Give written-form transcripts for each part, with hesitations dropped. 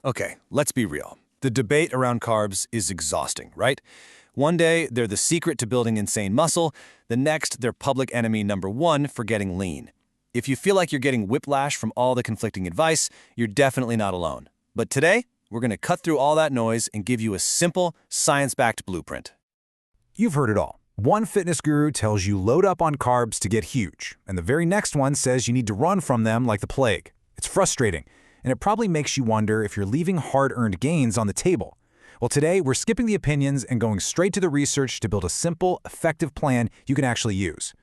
Okay, let's be real. The debate around carbs is exhausting, right? One day, they're the secret to building insane muscle. The next, they're public enemy number one for getting lean. If you feel like you're getting whiplash from all the conflicting advice, you're definitely not alone. But today, we're going to cut through all that noise and give you a simple, science-backed blueprint. You've heard it all. One fitness guru tells you load up on carbs to get huge, and the very next one says you need to run from them like the plague. It's frustrating, and it probably makes you wonder if you're leaving hard-earned gains on the table. Well, today, we're skipping the opinions and going straight to the research to build a simple, effective plan you can actually use.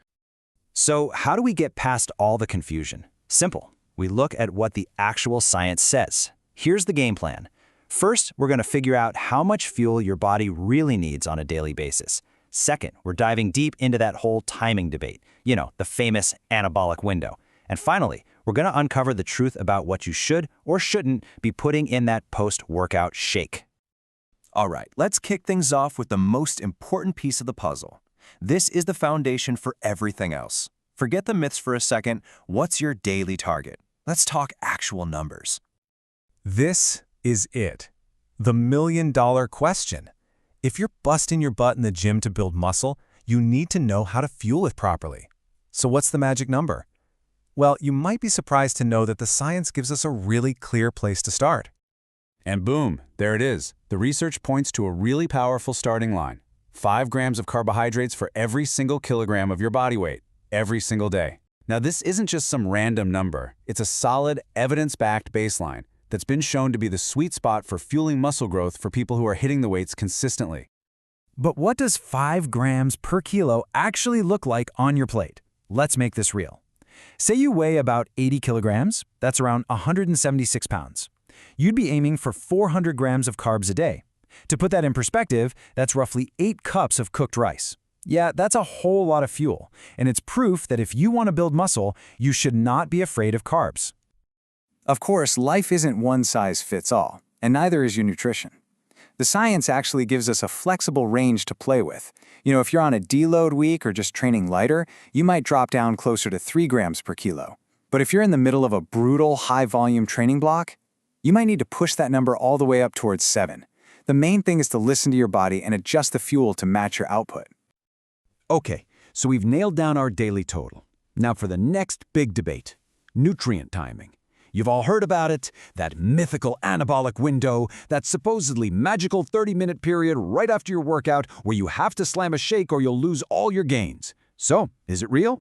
So how do we get past all the confusion? Simple. We look at what the actual science says. Here's the game plan. First, we're going to figure out how much fuel your body really needs on a daily basis. Second, we're diving deep into that whole timing debate, the famous anabolic window. And finally, we're going to uncover the truth about what you should or shouldn't be putting in that post-workout shake. All right, let's kick things off with the most important piece of the puzzle. This is the foundation for everything else. Forget the myths for a second. What's your daily target? Let's talk actual numbers. This is it. The million-dollar question. If you're busting your butt in the gym to build muscle, you need to know how to fuel it properly. So what's the magic number? Well, you might be surprised to know that the science gives us a really clear place to start. And boom, there it is. The research points to a really powerful starting line. 5 grams of carbohydrates for every single kilogram of your body weight, every single day. Now, this isn't just some random number. It's a solid, evidence-backed baseline that's been shown to be the sweet spot for fueling muscle growth for people who are hitting the weights consistently. But what does 5 grams per kilo actually look like on your plate? Let's make this real. Say you weigh about 80 kilograms, that's around 176 pounds. You'd be aiming for 400 grams of carbs a day. To put that in perspective, that's roughly 8 cups of cooked rice. Yeah, that's a whole lot of fuel, and it's proof that if you want to build muscle, you should not be afraid of carbs. Of course, life isn't one size fits all, and neither is your nutrition. The science actually gives us a flexible range to play with. If you're on a deload week or just training lighter, you might drop down closer to 3 grams per kilo. But if you're in the middle of a brutal, high-volume training block, you might need to push that number all the way up towards 7. The main thing is to listen to your body and adjust the fuel to match your output. Okay, so we've nailed down our daily total. Now for the next big debate, nutrient timing. You've all heard about it, that mythical anabolic window, that supposedly magical 30-minute period right after your workout where you have to slam a shake or you'll lose all your gains. So, is it real?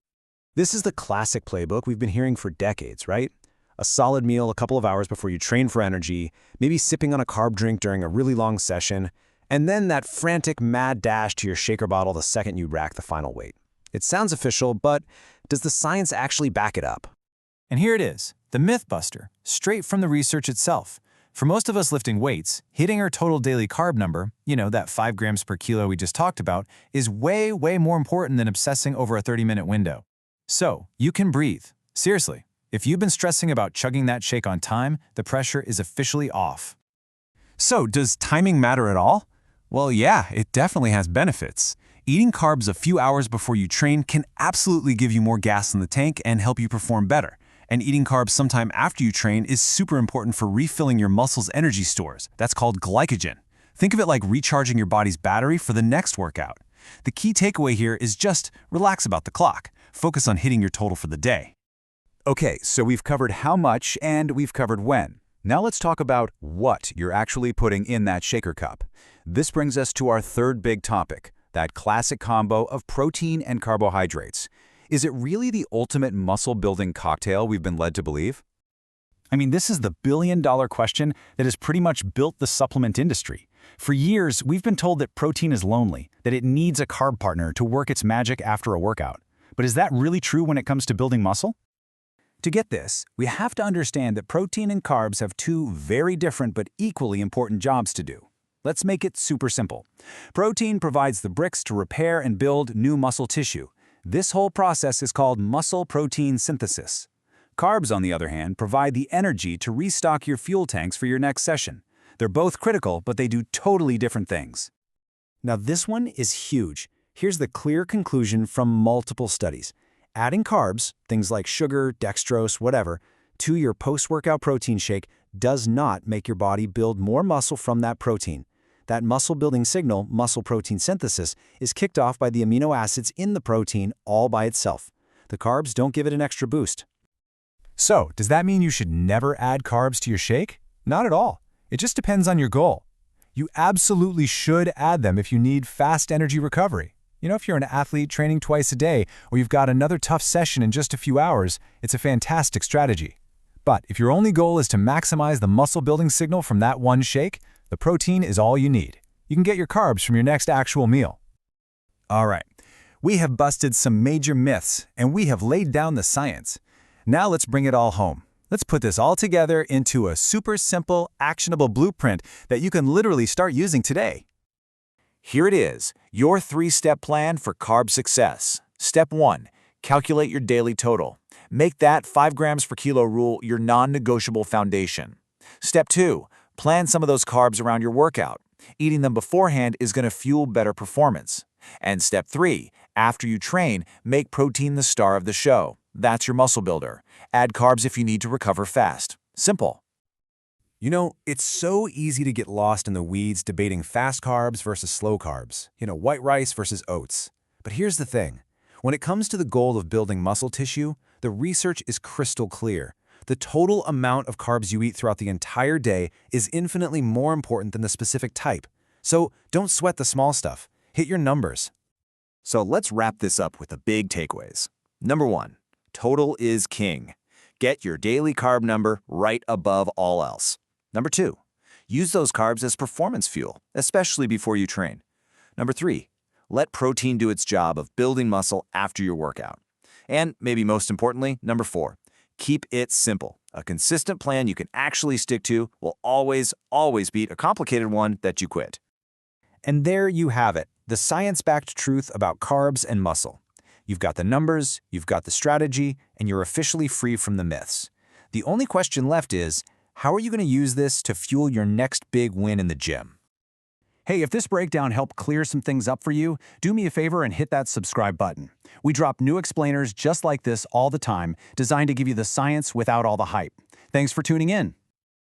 This is the classic playbook we've been hearing for decades, right? A solid meal a couple of hours before you train for energy, maybe sipping on a carb drink during a really long session, and then that frantic mad dash to your shaker bottle the second you rack the final weight. It sounds official, but does the science actually back it up? And here it is, the myth buster, straight from the research itself. For most of us lifting weights, hitting our total daily carb number, that 5 grams per kilo we just talked about, is way, way more important than obsessing over a 30-minute window. So, you can breathe. Seriously, if you've been stressing about chugging that shake on time, the pressure is officially off. So, does timing matter at all? Well, yeah, it definitely has benefits. Eating carbs a few hours before you train can absolutely give you more gas in the tank and help you perform better. And eating carbs sometime after you train is super important for refilling your muscles' energy stores. That's called glycogen. Think of it like recharging your body's battery for the next workout. The key takeaway here is just relax about the clock. Focus on hitting your total for the day. Okay, so we've covered how much and we've covered when. Now let's talk about what you're actually putting in that shaker cup. This brings us to our third big topic, that classic combo of protein and carbohydrates. Is it really the ultimate muscle-building cocktail we've been led to believe? I mean, this is the billion-dollar question that has pretty much built the supplement industry. For years, we've been told that protein is lonely, that it needs a carb partner to work its magic after a workout. But is that really true when it comes to building muscle? To get this, we have to understand that protein and carbs have two very different but equally important jobs to do. Let's make it super simple. Protein provides the bricks to repair and build new muscle tissue. This whole process is called muscle protein synthesis. Carbs, on the other hand, provide the energy to restock your fuel tanks for your next session. They're both critical, but they do totally different things. Now this one is huge. Here's the clear conclusion from multiple studies. Adding carbs, things like sugar, dextrose, whatever, to your post-workout protein shake does not make your body build more muscle from that protein. That muscle-building signal, muscle protein synthesis, is kicked off by the amino acids in the protein all by itself. The carbs don't give it an extra boost. So, does that mean you should never add carbs to your shake? Not at all. It just depends on your goal. You absolutely should add them if you need fast energy recovery. If you're an athlete training twice a day, or you've got another tough session in just a few hours, it's a fantastic strategy. But if your only goal is to maximize the muscle-building signal from that one shake, the protein is all you need. You can get your carbs from your next actual meal. All right, we have busted some major myths, and we have laid down the science. Now let's bring it all home. Let's put this all together into a super simple, actionable blueprint that you can literally start using today. Here it is, your 3-step plan for carb success. Step 1, calculate your daily total. Make that 5 grams per kilo rule your non-negotiable foundation. Step 2, plan some of those carbs around your workout. Eating them beforehand is going to fuel better performance. And step 3, after you train, make protein the star of the show. That's your muscle builder. Add carbs if you need to recover fast. Simple. It's so easy to get lost in the weeds debating fast carbs versus slow carbs, white rice versus oats. But here's the thing. When it comes to the goal of building muscle tissue, the research is crystal clear. The total amount of carbs you eat throughout the entire day is infinitely more important than the specific type. So don't sweat the small stuff. Hit your numbers. So let's wrap this up with the big takeaways. Number 1, total is king. Get your daily carb number right above all else. Number 2, use those carbs as performance fuel, especially before you train. Number 3, let protein do its job of building muscle after your workout. And maybe most importantly, number 4, keep it simple. A consistent plan you can actually stick to will always beat a complicated one that you quit. And there you have it, the science-backed truth about carbs and muscle. You've got the numbers, you've got the strategy, and you're officially free from the myths. The only question left is, how are you going to use this to fuel your next big win in the gym? Hey, if this breakdown helped clear some things up for you, do me a favor and hit that subscribe button. We drop new explainers just like this all the time, designed to give you the science without all the hype. Thanks for tuning in.